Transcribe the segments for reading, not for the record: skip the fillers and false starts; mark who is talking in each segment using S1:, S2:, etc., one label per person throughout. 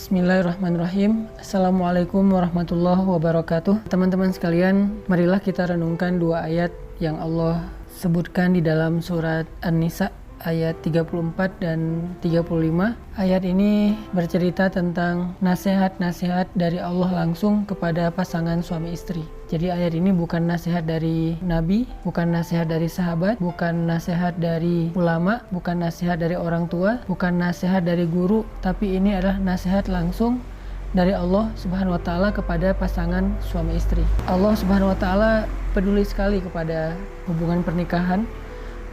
S1: Bismillahirrahmanirrahim. Assalamualaikum warahmatullahi wabarakatuh. Teman-teman sekalian, marilah kita renungkan dua ayat yang Allah sebutkan di dalam surat An-Nisa ayat 34 dan 35. Ayat ini bercerita tentang nasihat-nasihat dari Allah langsung kepada pasangan suami istri. Jadi ayat ini bukan nasihat dari Nabi, bukan nasihat dari sahabat, bukan nasihat dari ulama, bukan nasihat dari orang tua, bukan nasihat dari guru, tapi ini adalah nasihat langsung dari Allah Subhanahu wa taala kepada pasangan suami istri. Allah Subhanahu wa taala peduli sekali kepada hubungan pernikahan,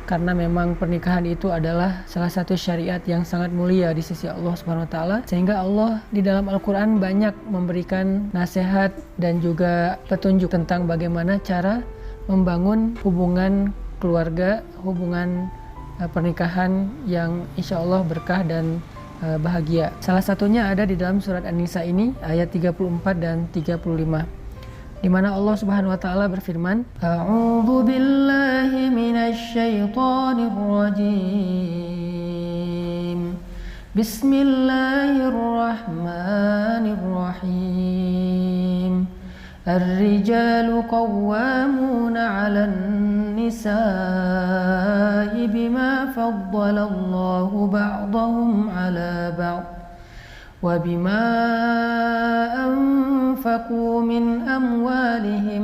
S1: karena memang pernikahan itu adalah salah satu syariat yang sangat mulia di sisi Allah Subhanahu wa taala, sehingga Allah di dalam Al-Qur'an banyak memberikan nasihat dan juga petunjuk tentang bagaimana cara membangun hubungan keluarga, hubungan pernikahan yang insya Allah berkah dan bahagia. Salah satunya ada di dalam surat An-Nisa ini ayat 34 dan 35. Di mana Allah Subhanahu wa taala berfirman, A'udzu billahi minasy syaithanir rajim. Bismillahirrahmanirrahim. Ar-rijalu qawwamuna 'alan nisa'i bima faddala Allahu ba'dahum 'ala ba'd وَبِمَا أَنفَقُوا مِنْ أَمْوَالِهِمْ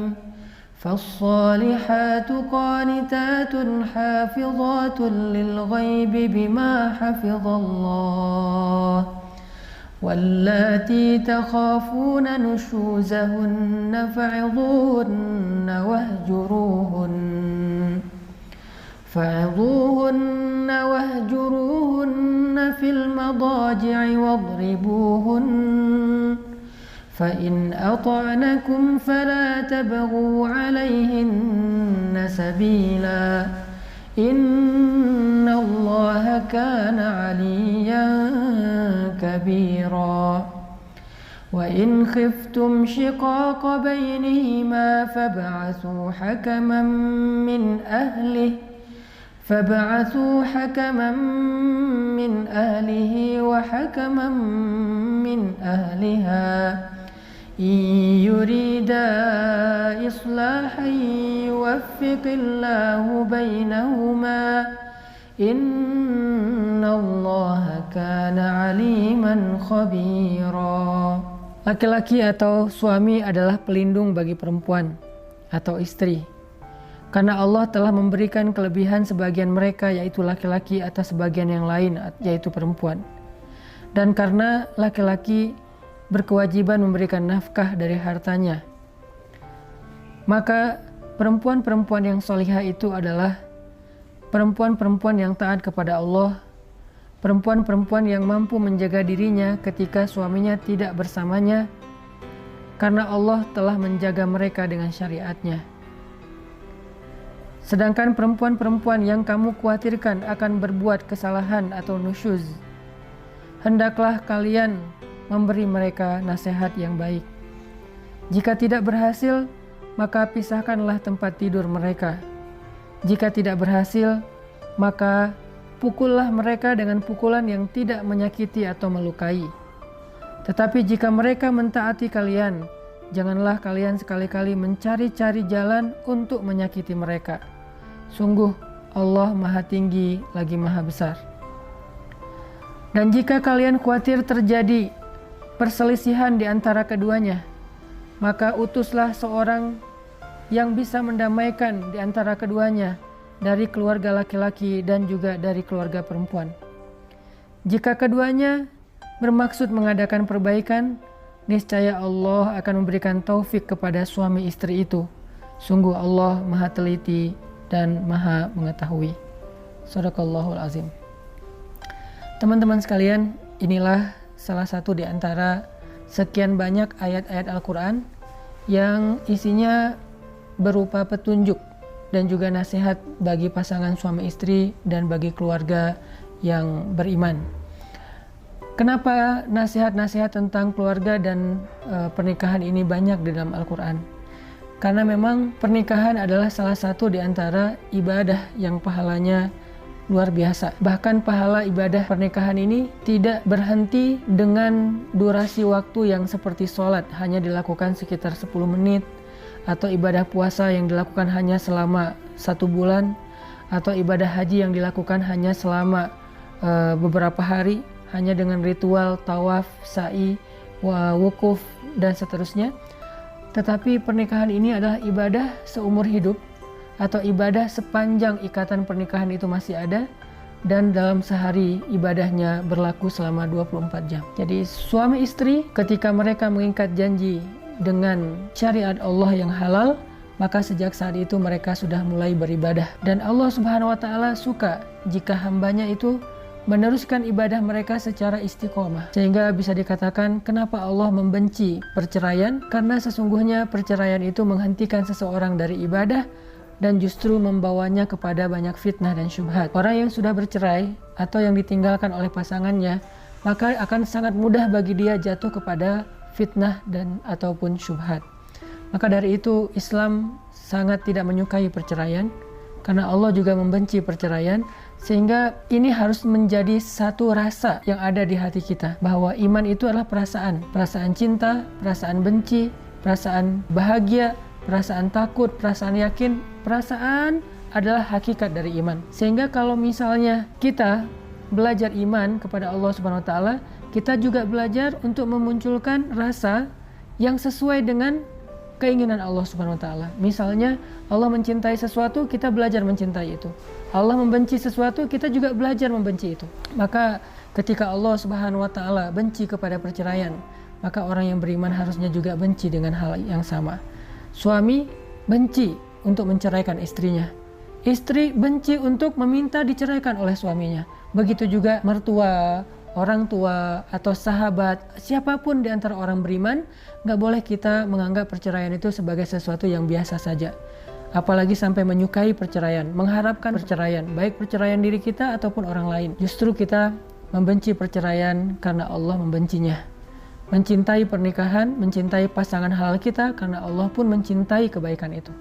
S1: فَالصَّالِحَاتُ قَانِتَاتٌ حَافِظَاتٌ لِلْغَيْبِ بِمَا حَفِظَ اللَّهُ وَاللَّاتِي تَخَافُونَ نُشُوزَهُنَّ فَعِظُوهُنَّ واهجروهن في المضاجع واضربوهن فإن أطعنكم فلا تبغوا عليهن سبيلا إن الله كان عليا كبيرا وإن خفتم شقاق بينهما فابعثوا حكما من أهله وحكما من أهلها إن يريدا إصلاحا يوفق الله بينهما إن الله كان عليما خبيرا. Laki-laki atau suami adalah pelindung bagi perempuan atau istri, karena Allah telah memberikan kelebihan sebagian mereka, yaitu laki-laki, atas sebagian yang lain, yaitu perempuan. Dan karena laki-laki berkewajiban memberikan nafkah dari hartanya, maka perempuan-perempuan yang solihah itu adalah perempuan-perempuan yang taat kepada Allah, perempuan-perempuan yang mampu menjaga dirinya ketika suaminya tidak bersamanya, karena Allah telah menjaga mereka dengan syariatnya. Sedangkan perempuan-perempuan yang kamu khawatirkan akan berbuat kesalahan atau nusyuz, hendaklah kalian memberi mereka nasihat yang baik. Jika tidak berhasil, maka pisahkanlah tempat tidur mereka. Jika tidak berhasil, maka pukullah mereka dengan pukulan yang tidak menyakiti atau melukai. Tetapi jika mereka mentaati kalian, janganlah kalian sekali-kali mencari-cari jalan untuk menyakiti mereka. Sungguh Allah Maha Tinggi lagi Maha Besar. Dan jika kalian khawatir terjadi perselisihan di antara keduanya, maka utuslah seorang yang bisa mendamaikan di antara keduanya dari keluarga laki-laki dan juga dari keluarga perempuan. Jika keduanya bermaksud mengadakan perbaikan, niscaya Allah akan memberikan taufik kepada suami istri itu. Sungguh Allah Maha Teliti dan Maha Mengetahui. Shadaqallahul Azim. Teman-teman sekalian, inilah salah satu di antara sekian banyak ayat-ayat Al-Quran yang isinya berupa petunjuk dan juga nasihat bagi pasangan suami istri dan bagi keluarga yang beriman. Kenapa nasihat-nasihat tentang keluarga dan pernikahan ini banyak di dalam Al-Quran? Karena memang pernikahan adalah salah satu di antara ibadah yang pahalanya luar biasa. Bahkan pahala ibadah pernikahan ini tidak berhenti dengan durasi waktu yang seperti sholat hanya dilakukan sekitar 10 menit, atau ibadah puasa yang dilakukan hanya selama 1 bulan, atau ibadah haji yang dilakukan hanya selama beberapa hari hanya dengan ritual tawaf, sa'i, wukuf dan seterusnya. Tetapi pernikahan ini adalah ibadah seumur hidup, atau ibadah sepanjang ikatan pernikahan itu masih ada, dan dalam sehari ibadahnya berlaku selama 24 jam. Jadi suami istri ketika mereka mengikat janji dengan syariat Allah yang halal, maka sejak saat itu mereka sudah mulai beribadah. Dan Allah Subhanahu wa Ta'ala suka jika hambanya itu meneruskan ibadah mereka secara istiqomah. Sehingga bisa dikatakan kenapa Allah membenci perceraian, karena sesungguhnya perceraian itu menghentikan seseorang dari ibadah dan justru membawanya kepada banyak fitnah dan syubhat. Orang yang sudah bercerai atau yang ditinggalkan oleh pasangannya, maka akan sangat mudah bagi dia jatuh kepada fitnah dan ataupun syubhat. Maka dari itu Islam sangat tidak menyukai perceraian, karena Allah juga membenci perceraian. Sehingga ini harus menjadi satu rasa yang ada di hati kita, bahwa iman itu adalah perasaan cinta, perasaan benci, perasaan bahagia, perasaan takut, perasaan yakin. Perasaan adalah hakikat dari iman. Sehingga kalau misalnya kita belajar iman kepada Allah Subhanahu wa Ta'ala, kita juga belajar untuk memunculkan rasa yang sesuai dengan keinginan Allah Subhanahu wa Ta'ala. Misalnya Allah mencintai sesuatu, kita belajar mencintai itu. Allah membenci sesuatu, kita juga belajar membenci itu. Maka ketika Allah Subhanahu wa Ta'ala benci kepada perceraian, maka orang yang beriman harusnya juga benci dengan hal yang sama. Suami benci untuk menceraikan istrinya. Istri benci untuk meminta diceraikan oleh suaminya. Begitu juga mertua, orang tua, atau sahabat, siapapun di antara orang beriman, gak boleh kita menganggap perceraian itu sebagai sesuatu yang biasa saja. Apalagi sampai menyukai perceraian, mengharapkan perceraian, baik perceraian diri kita ataupun orang lain. Justru kita membenci perceraian karena Allah membencinya. Mencintai pernikahan, mencintai pasangan halal kita karena Allah pun mencintai kebaikan itu.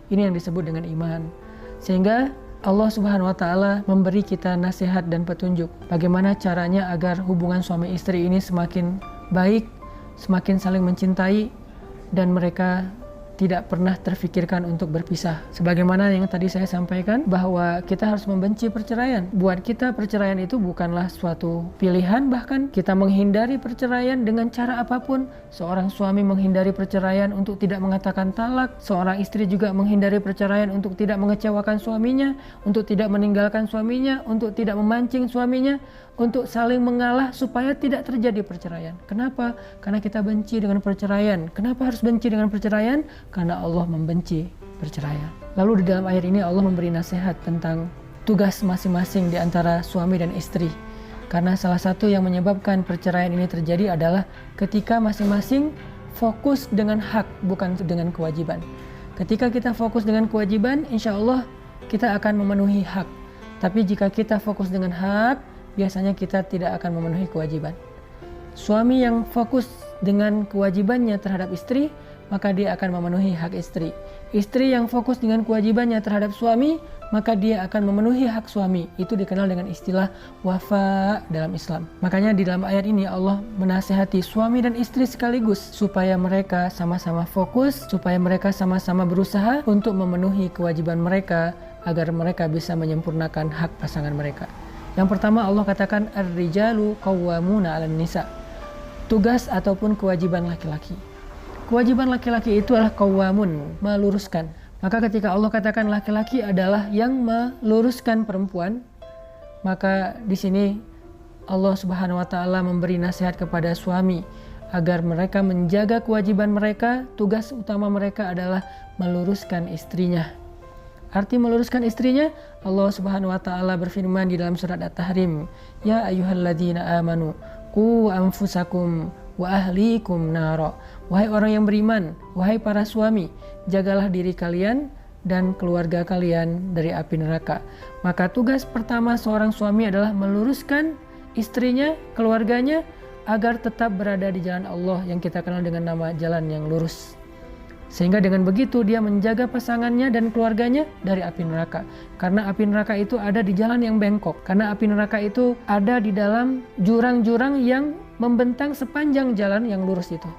S1: Ini yang disebut dengan iman. Sehingga Allah Subhanahu wa Ta'ala memberi kita nasihat dan petunjuk bagaimana caranya agar hubungan suami istri ini semakin baik, semakin saling mencintai, dan mereka tidak pernah terfikirkan untuk berpisah. Sebagaimana yang tadi saya sampaikan, bahwa kita harus membenci perceraian. Buat kita perceraian itu bukanlah suatu pilihan, bahkan kita menghindari perceraian dengan cara apapun. Seorang suami menghindari perceraian untuk tidak mengatakan talak, seorang istri juga menghindari perceraian untuk tidak mengecewakan suaminya, untuk tidak meninggalkan suaminya, untuk tidak memancing suaminya, untuk saling mengalah supaya tidak terjadi perceraian. Kenapa? Karena kita benci dengan perceraian. Kenapa harus benci dengan perceraian? Karena Allah membenci perceraian. Lalu di dalam ayat ini Allah memberi nasihat tentang tugas masing-masing di antara suami dan istri. Karena salah satu yang menyebabkan perceraian ini terjadi adalah ketika masing-masing fokus dengan hak, bukan dengan kewajiban. Ketika kita fokus dengan kewajiban, insya Allah kita akan memenuhi hak. Tapi jika kita fokus dengan hak, biasanya kita tidak akan memenuhi kewajiban. Suami yang fokus dengan kewajibannya terhadap istri, maka dia akan memenuhi hak istri. Istri yang fokus dengan kewajibannya terhadap suami, maka dia akan memenuhi hak suami. Itu dikenal dengan istilah wafa dalam Islam. Makanya di dalam ayat ini Allah menasihati suami dan istri sekaligus supaya mereka sama-sama fokus, supaya mereka sama-sama berusaha untuk memenuhi kewajiban mereka agar mereka bisa menyempurnakan hak pasangan mereka. Yang pertama Allah katakan ar-rijalu qawwamuna 'alan nisa. Tugas ataupun kewajiban laki-laki. Kewajiban laki-laki itu adalah qawwamun, meluruskan. Maka ketika Allah katakan laki-laki adalah yang meluruskan perempuan, maka di sini Allah Subhanahu wa Ta'ala memberi nasihat kepada suami agar mereka menjaga kewajiban mereka. Tugas utama mereka adalah meluruskan istrinya. Arti meluruskan istrinya, Allah Subhanahu wa Ta'ala berfirman di dalam surat At-Tahrim, ya ayyuhalladzina amanu qu anfusakum wa ahlikum nara. Wahai orang yang beriman, wahai para suami, jagalah diri kalian dan keluarga kalian dari api neraka. Maka tugas pertama seorang suami adalah meluruskan istrinya, keluarganya, agar tetap berada di jalan Allah yang kita kenal dengan nama jalan yang lurus. Sehingga dengan begitu dia menjaga pasangannya dan keluarganya dari api neraka. Karena api neraka itu ada di jalan yang bengkok. Karena api neraka itu ada di dalam jurang-jurang yang membentang sepanjang jalan yang lurus itu,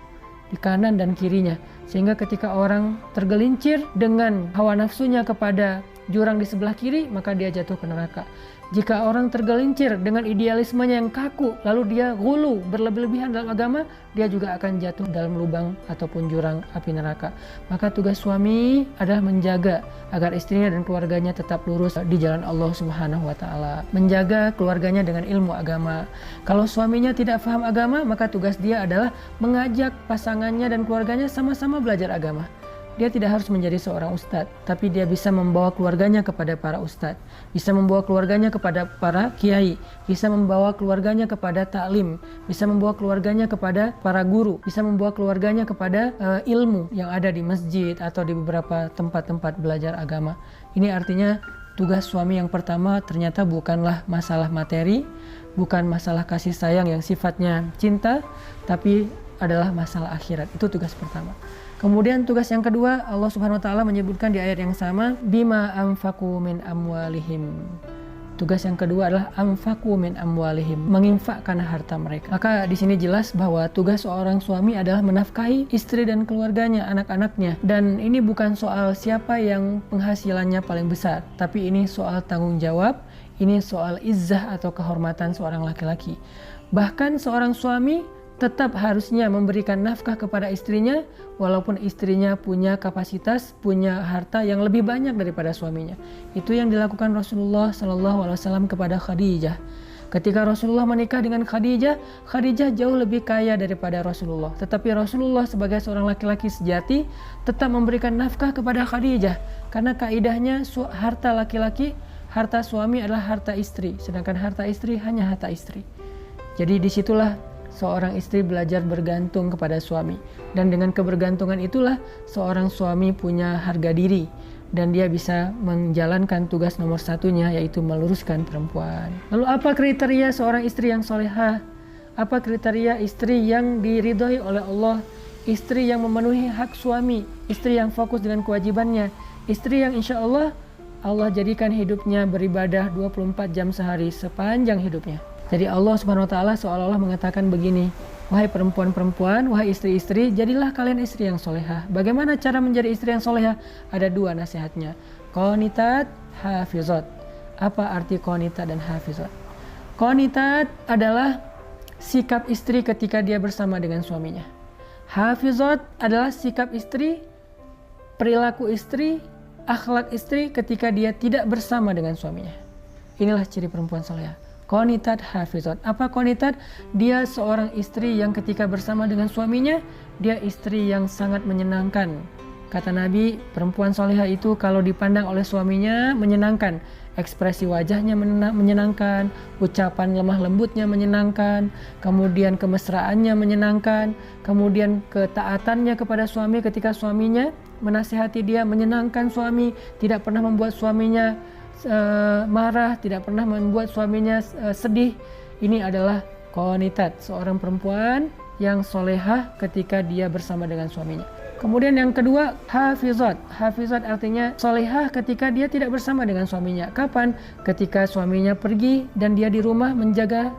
S1: di kanan dan kirinya. Sehingga ketika orang tergelincir dengan hawa nafsunya kepada jurang di sebelah kiri, maka dia jatuh ke neraka. Jika orang tergelincir dengan idealismenya yang kaku, lalu dia ghulu, berlebih-lebihan dalam agama, dia juga akan jatuh dalam lubang ataupun jurang api neraka. Maka tugas suami adalah menjaga agar istrinya dan keluarganya tetap lurus di jalan Allah Subhanahu wa taala. Menjaga keluarganya dengan ilmu agama. Kalau suaminya tidak paham agama, maka tugas dia adalah mengajak pasangannya dan keluarganya sama-sama belajar agama. Dia tidak harus menjadi seorang ustadz, tapi dia bisa membawa keluarganya kepada para ustadz, bisa membawa keluarganya kepada para kiai, bisa membawa keluarganya kepada taklim, bisa membawa keluarganya kepada para guru, bisa membawa keluarganya kepada ilmu yang ada di masjid atau di beberapa tempat-tempat belajar agama. Ini artinya tugas suami yang pertama ternyata bukanlah masalah materi, bukan masalah kasih sayang yang sifatnya cinta, tapi adalah masalah akhirat. Itu tugas pertama. Kemudian tugas yang kedua, Allah Subhanahu wa taala menyebutkan di ayat yang sama, bima anfaqu min amwalihim. Tugas yang kedua adalah anfaqu min amwalihim, menginfakkan harta mereka. Maka di sini jelas bahwa tugas seorang suami adalah menafkahi istri dan keluarganya, anak-anaknya. Dan ini bukan soal siapa yang penghasilannya paling besar, tapi ini soal tanggung jawab, ini soal izzah atau kehormatan seorang laki-laki. Bahkan seorang suami tetap harusnya memberikan nafkah kepada istrinya walaupun istrinya punya kapasitas, punya harta yang lebih banyak daripada suaminya. Itu yang dilakukan Rasulullah SAW kepada Khadijah. Ketika Rasulullah menikah dengan Khadijah, Khadijah jauh lebih kaya daripada Rasulullah. Tetapi Rasulullah sebagai seorang laki-laki sejati tetap memberikan nafkah kepada Khadijah. Karena kaidahnya harta laki-laki, harta suami adalah harta istri. Sedangkan harta istri hanya harta istri. Jadi disitulah seorang istri belajar bergantung kepada suami. Dan dengan kebergantungan itulah seorang suami punya harga diri. Dan dia bisa menjalankan tugas nomor satunya, yaitu meluruskan perempuan. Lalu apa kriteria seorang istri yang solehah? Apa kriteria istri yang diridhoi oleh Allah? Istri yang memenuhi hak suami, istri yang fokus dengan kewajibannya, istri yang insya Allah jadikan hidupnya beribadah 24 jam sehari sepanjang hidupnya. Jadi Allah Subhanahu wa taala seolah-olah mengatakan begini, wahai perempuan-perempuan, wahai istri-istri, jadilah kalian istri yang solehah. Bagaimana cara menjadi istri yang solehah? Ada dua nasihatnya, qanitat, hafizat. Apa arti qanitat dan hafizat? Qanitat adalah sikap istri ketika dia bersama dengan suaminya. Hafizat adalah sikap istri, perilaku istri, akhlak istri ketika dia tidak bersama dengan suaminya. Inilah ciri perempuan solehah. Qanitat hafizat. Apa qanitat? Dia seorang istri yang ketika bersama dengan suaminya, dia istri yang sangat menyenangkan. Kata Nabi, perempuan solehah itu kalau dipandang oleh suaminya menyenangkan. Ekspresi wajahnya menyenangkan, ucapan lemah lembutnya menyenangkan, kemudian kemesraannya menyenangkan, kemudian ketaatannya kepada suami ketika suaminya menasihati dia menyenangkan suami, tidak pernah membuat suaminya marah, tidak pernah membuat suaminya sedih. Ini adalah qanitat, seorang perempuan yang solehah ketika dia bersama dengan suaminya. Kemudian yang kedua, hafizat. Hafizat artinya solehah ketika dia tidak bersama dengan suaminya. Kapan? Ketika suaminya pergi dan dia di rumah menjaga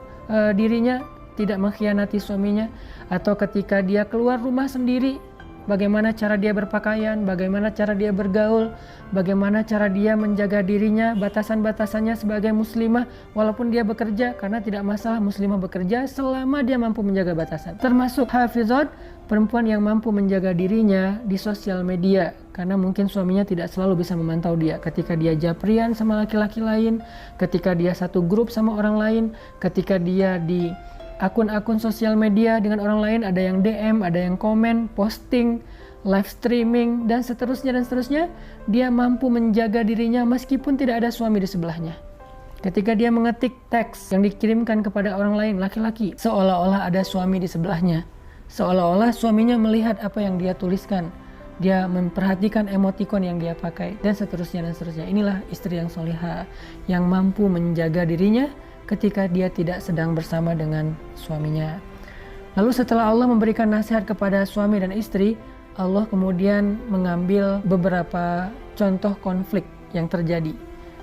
S1: dirinya, tidak mengkhianati suaminya. Atau ketika dia keluar rumah sendiri, bagaimana cara dia berpakaian, bagaimana cara dia bergaul, bagaimana cara dia menjaga dirinya, batasan-batasannya sebagai muslimah walaupun dia bekerja, karena tidak masalah muslimah bekerja selama dia mampu menjaga batasan. Termasuk hafizat, perempuan yang mampu menjaga dirinya di sosial media, karena mungkin suaminya tidak selalu bisa memantau dia. Ketika dia japrian sama laki-laki lain, ketika dia satu grup sama orang lain, ketika dia di akun-akun sosial media dengan orang lain, ada yang DM, ada yang komen, posting, live streaming, dan seterusnya, dia mampu menjaga dirinya meskipun tidak ada suami di sebelahnya. Ketika dia mengetik teks yang dikirimkan kepada orang lain, laki-laki, seolah-olah ada suami di sebelahnya. Seolah-olah suaminya melihat apa yang dia tuliskan. Dia memperhatikan emotikon yang dia pakai, dan seterusnya. Inilah istri yang solehah, yang mampu menjaga dirinya ketika dia tidak sedang bersama dengan suaminya. Lalu setelah Allah memberikan nasihat kepada suami dan istri, Allah kemudian mengambil beberapa contoh konflik yang terjadi.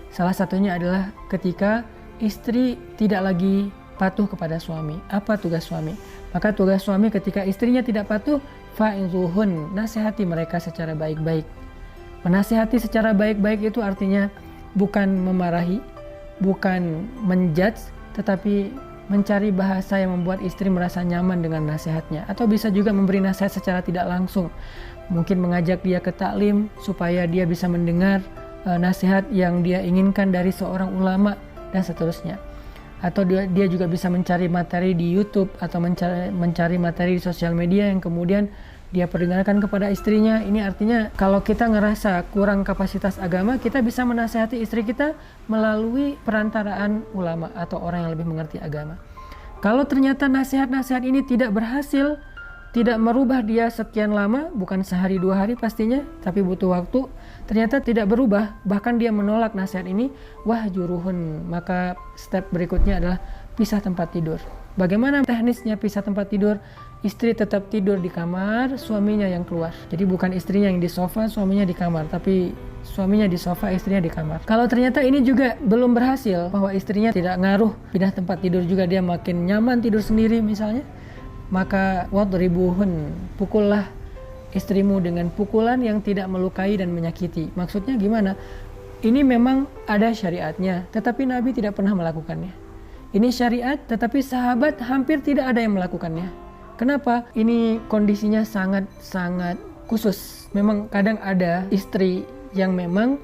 S1: Salah satunya adalah ketika istri tidak lagi patuh kepada suami. Apa tugas suami? Maka tugas suami ketika istrinya tidak patuh, fa'izuhun, nasihati mereka secara baik-baik. Menasihati secara baik-baik itu artinya bukan memarahi, bukan menjudge, tetapi mencari bahasa yang membuat istri merasa nyaman dengan nasihatnya. Atau bisa juga memberi nasihat secara tidak langsung. Mungkin mengajak dia ke taklim supaya dia bisa mendengar nasihat yang dia inginkan dari seorang ulama dan seterusnya. Atau dia juga bisa mencari materi di YouTube atau mencari materi di sosial media yang kemudian dia perdengarkan kepada istrinya. Ini artinya kalau kita ngerasa kurang kapasitas agama, kita bisa menasihati istri kita melalui perantaraan ulama atau orang yang lebih mengerti agama. Kalau ternyata nasihat-nasihat ini tidak berhasil, tidak merubah dia sekian lama, bukan sehari 2 hari pastinya, tapi butuh waktu, ternyata tidak berubah, bahkan dia menolak nasihat ini, wahjuruhun, maka step berikutnya adalah pisah tempat tidur. Bagaimana teknisnya pisah tempat tidur? Istri tetap tidur di kamar, suaminya yang keluar. Jadi bukan istrinya yang di sofa, suaminya di kamar, tapi suaminya di sofa, istrinya di kamar. Kalau ternyata ini juga belum berhasil, bahwa istrinya tidak ngaruh pindah tempat tidur juga, dia makin nyaman tidur sendiri misalnya, maka wadribuhun, pukullah istrimu dengan pukulan yang tidak melukai dan menyakiti. Maksudnya gimana? Ini memang ada syariatnya, tetapi Nabi tidak pernah melakukannya. Ini syariat, tetapi sahabat hampir tidak ada yang melakukannya. Kenapa? Ini kondisinya sangat-sangat khusus. Memang kadang ada istri yang memang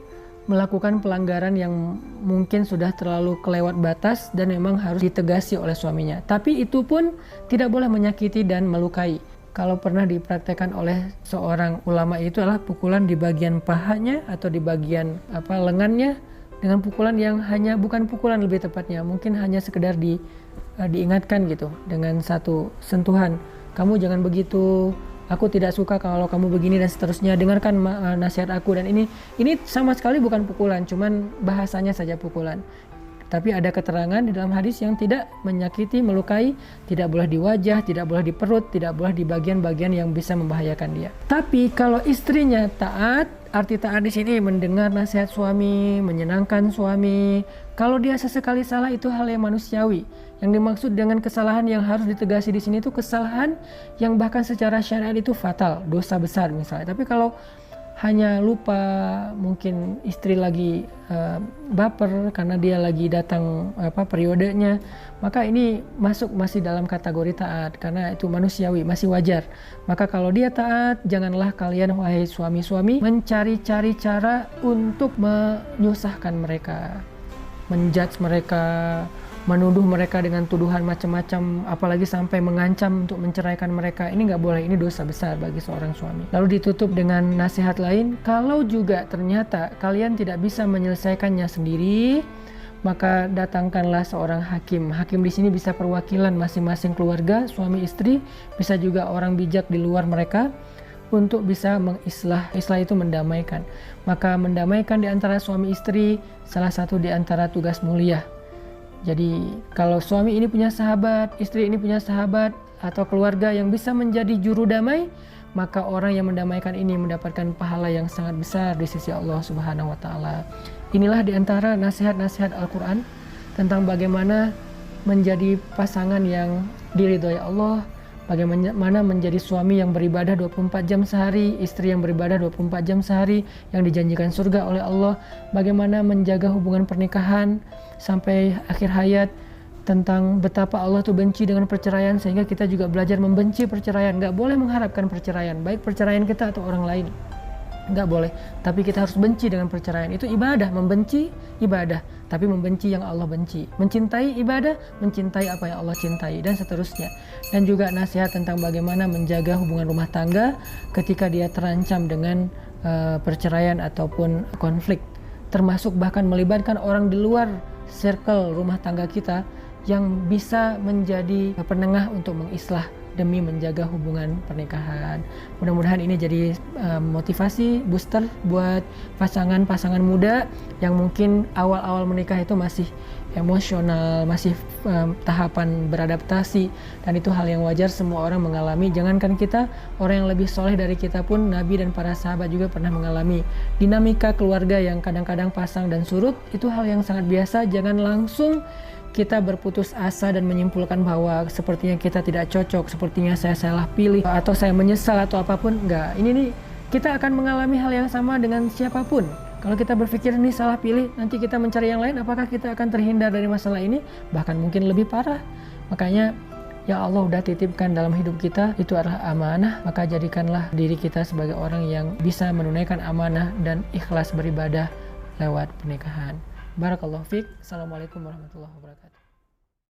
S1: melakukan pelanggaran yang mungkin sudah terlalu kelewat batas dan memang harus ditegasi oleh suaminya. Tapi itu pun tidak boleh menyakiti dan melukai. Kalau pernah dipraktekkan oleh seorang ulama itu adalah pukulan di bagian pahanya atau di bagian lengannya dengan pukulan yang hanya bukan pukulan lebih tepatnya, mungkin hanya sekedar diingatkan gitu dengan satu sentuhan. Kamu jangan begitu. Aku tidak suka kalau kamu begini dan seterusnya. Dengarkan nasihat aku. Dan ini sama sekali bukan pukulan, cuman bahasanya saja pukulan. Tapi ada keterangan di dalam hadis yang tidak menyakiti, melukai, tidak boleh di wajah, tidak boleh di perut, tidak boleh di bagian-bagian yang bisa membahayakan dia. Tapi kalau istrinya taat, arti taat di sini mendengar nasihat suami, menyenangkan suami. Kalau dia sesekali salah itu hal yang manusiawi. Yang dimaksud dengan kesalahan yang harus ditegasi di sini itu kesalahan yang bahkan secara syariat itu fatal, dosa besar misalnya. Tapi kalau hanya lupa, mungkin istri lagi baper karena dia lagi datang periodenya, maka ini masih dalam kategori taat karena itu manusiawi, masih wajar. Maka kalau dia taat, janganlah kalian wahai suami-suami mencari-cari cara untuk menyusahkan mereka, menjudge mereka, menuduh mereka dengan tuduhan macam-macam, apalagi sampai mengancam untuk menceraikan mereka. Ini nggak boleh, ini dosa besar bagi seorang suami. Lalu ditutup dengan nasihat lain, kalau juga ternyata kalian tidak bisa menyelesaikannya sendiri, maka datangkanlah seorang hakim. Hakim di sini bisa perwakilan masing-masing keluarga, suami istri, bisa juga orang bijak di luar mereka, untuk bisa mengislah. Islah itu mendamaikan. Maka mendamaikan di antara suami istri salah satu di antara tugas mulia. Jadi kalau suami ini punya sahabat, istri ini punya sahabat atau keluarga yang bisa menjadi juru damai, maka orang yang mendamaikan ini mendapatkan pahala yang sangat besar di sisi Allah Subhanahu wa taala. Inilah di antara nasihat-nasihat Al-Qur'an tentang bagaimana menjadi pasangan yang diridhoi Allah, bagaimana menjadi suami yang beribadah 24 jam sehari, istri yang beribadah 24 jam sehari, yang dijanjikan surga oleh Allah, bagaimana menjaga hubungan pernikahan sampai akhir hayat, tentang betapa Allah tuh benci dengan perceraian, sehingga kita juga belajar membenci perceraian. Gak boleh mengharapkan perceraian, baik perceraian kita atau orang lain, gak boleh. Tapi kita harus benci dengan perceraian. Itu ibadah, membenci ibadah, tapi membenci yang Allah benci. Mencintai ibadah, mencintai apa yang Allah cintai, dan seterusnya. Dan juga nasihat tentang bagaimana menjaga hubungan rumah tangga ketika dia terancam dengan perceraian ataupun konflik, termasuk bahkan melibatkan orang di luar circle rumah tangga kita yang bisa menjadi penengah untuk mengislah demi menjaga hubungan pernikahan. Mudah-mudahan ini jadi motivasi booster buat pasangan-pasangan muda yang mungkin awal-awal menikah itu masih emosional, masih tahapan beradaptasi, dan itu hal yang wajar semua orang mengalami. Jangankan kita, orang yang lebih soleh dari kita pun, Nabi dan para sahabat juga pernah mengalami dinamika keluarga yang kadang-kadang pasang dan surut. Itu hal yang sangat biasa. Jangan langsung kita berputus asa dan menyimpulkan bahwa sepertinya kita tidak cocok, sepertinya saya salah pilih, atau saya menyesal atau apapun. Enggak, ini nih kita akan mengalami hal yang sama dengan siapapun. Kalau kita berpikir ini salah pilih, nanti kita mencari yang lain, apakah kita akan terhindar dari masalah ini? Bahkan mungkin lebih parah. Makanya yang Allah udah titipkan dalam hidup kita itu adalah amanah, maka jadikanlah diri kita sebagai orang yang bisa menunaikan amanah dan ikhlas beribadah lewat pernikahan. Barakallahu fiik. Assalamualaikum warahmatullahi wabarakatuh.